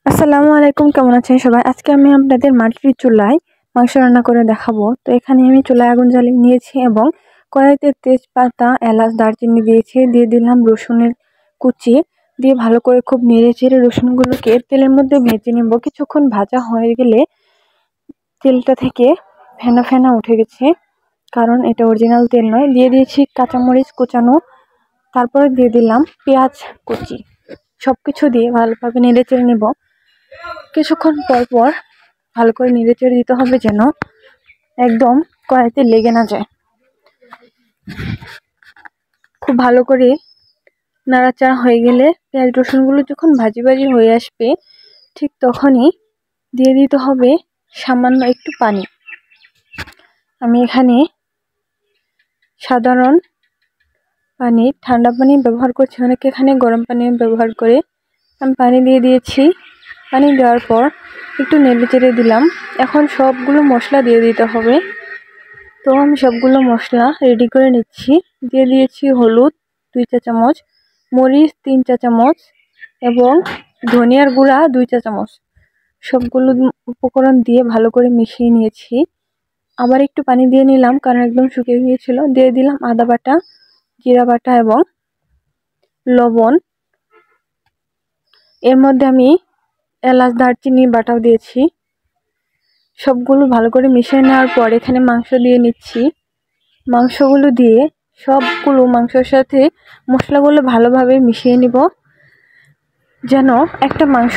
আসসালামু আলাইকুম, কেমন আছেন সবাই? আজকে আমি আপনাদের মাটির চুলায় মাংস রান্না করে দেখাবো। তো এখানে আমি চুলায় আগুন জ্বালিয়ে নিয়েছি এবং কড়াইতে তেজপাতা, এলাচ, দারচিনি দিয়েছি। দিয়ে দিলাম রসুনের কুচি, দিয়ে ভালো করে খুব নেড়ে চেড়ে রসুনগুলোকে তেলের মধ্যে ভেজে নেব। কিছুক্ষণ ভাজা হয়ে গেলে তেলটা থেকে ফেনা ফেনা উঠে গেছে, কারণ এটা অরিজিনাল তেল নয়। দিয়ে দিয়েছি কাঁচামরিচ কুচানো, তারপরে দিয়ে দিলাম পেঁয়াজ কুচি। সবকিছু দিয়ে ভালোভাবে নেড়ে চেড়ে নেব। কিছুক্ষণ পর পর ভালো করে নেড়ে চেড়ে দিতে হবে, যেন একদম কড়াইতে লেগে না যায়। খুব ভালো করে নাড়াচাড়া হয়ে গেলে পেঁয়াজ রসুনগুলো যখন ভাজি ভাজি হয়ে আসবে, ঠিক তখনই দিয়ে দিতে হবে সামান্য একটু পানি। আমি এখানে সাধারণ পানি, ঠান্ডা পানি ব্যবহার করছি, অনেকে এখানে গরম পানি ব্যবহার করে। আমি পানি দিয়ে দিয়েছি। পানি দেওয়ার পর একটু নেড়ে চেড়ে দিলাম। এখন সবগুলো মশলা দিয়ে দিতে হবে। তো আমি সবগুলো মশলা রেডি করে নিচ্ছি। দিয়ে দিয়েছি হলুদ 2 চা চামচ, মরিচ 3 চা চামচ এবং ধনিয়ার গুঁড়া 2 চা চামচ। সবগুলো উপকরণ দিয়ে ভালো করে মিশিয়ে নিয়েছি। আবার একটু পানি দিয়ে নিলাম, কারণ একদম শুকিয়ে গিয়েছিল। দিয়ে দিলাম আদা বাটা, জিরা বাটা এবং লবণ। এর মধ্যে আমি এলাচ, দারচিনি বাটাও দিয়েছি। সবগুলো ভালো করে মিশিয়ে নেওয়ার পর এখানে মাংস দিয়ে নিচ্ছি। মাংসগুলো দিয়ে সবগুলো মাংসের সাথে মশলাগুলো ভালোভাবে মিশিয়ে নিব, যেন একটা মাংস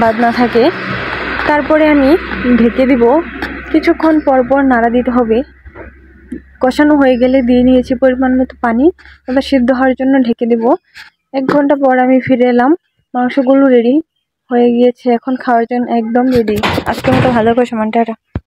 বাদ না থাকে। তারপরে আমি ঢেকে দিব। কিছুক্ষণ পর পর নাড়া দিতে হবে। কষানো হয়ে গেলে দিয়ে নিয়েছি পরিমাণ মতো পানি, এবার সিদ্ধ হওয়ার জন্য ঢেকে দেব। 1 ঘন্টা পর আমি ফিরে এলাম। মাংসগুলো রেডি হয়ে গিয়েছে, এখন খাওয়ার জন্য একদম রেডি। আজকের মতো ভালো করে সমান টাটা।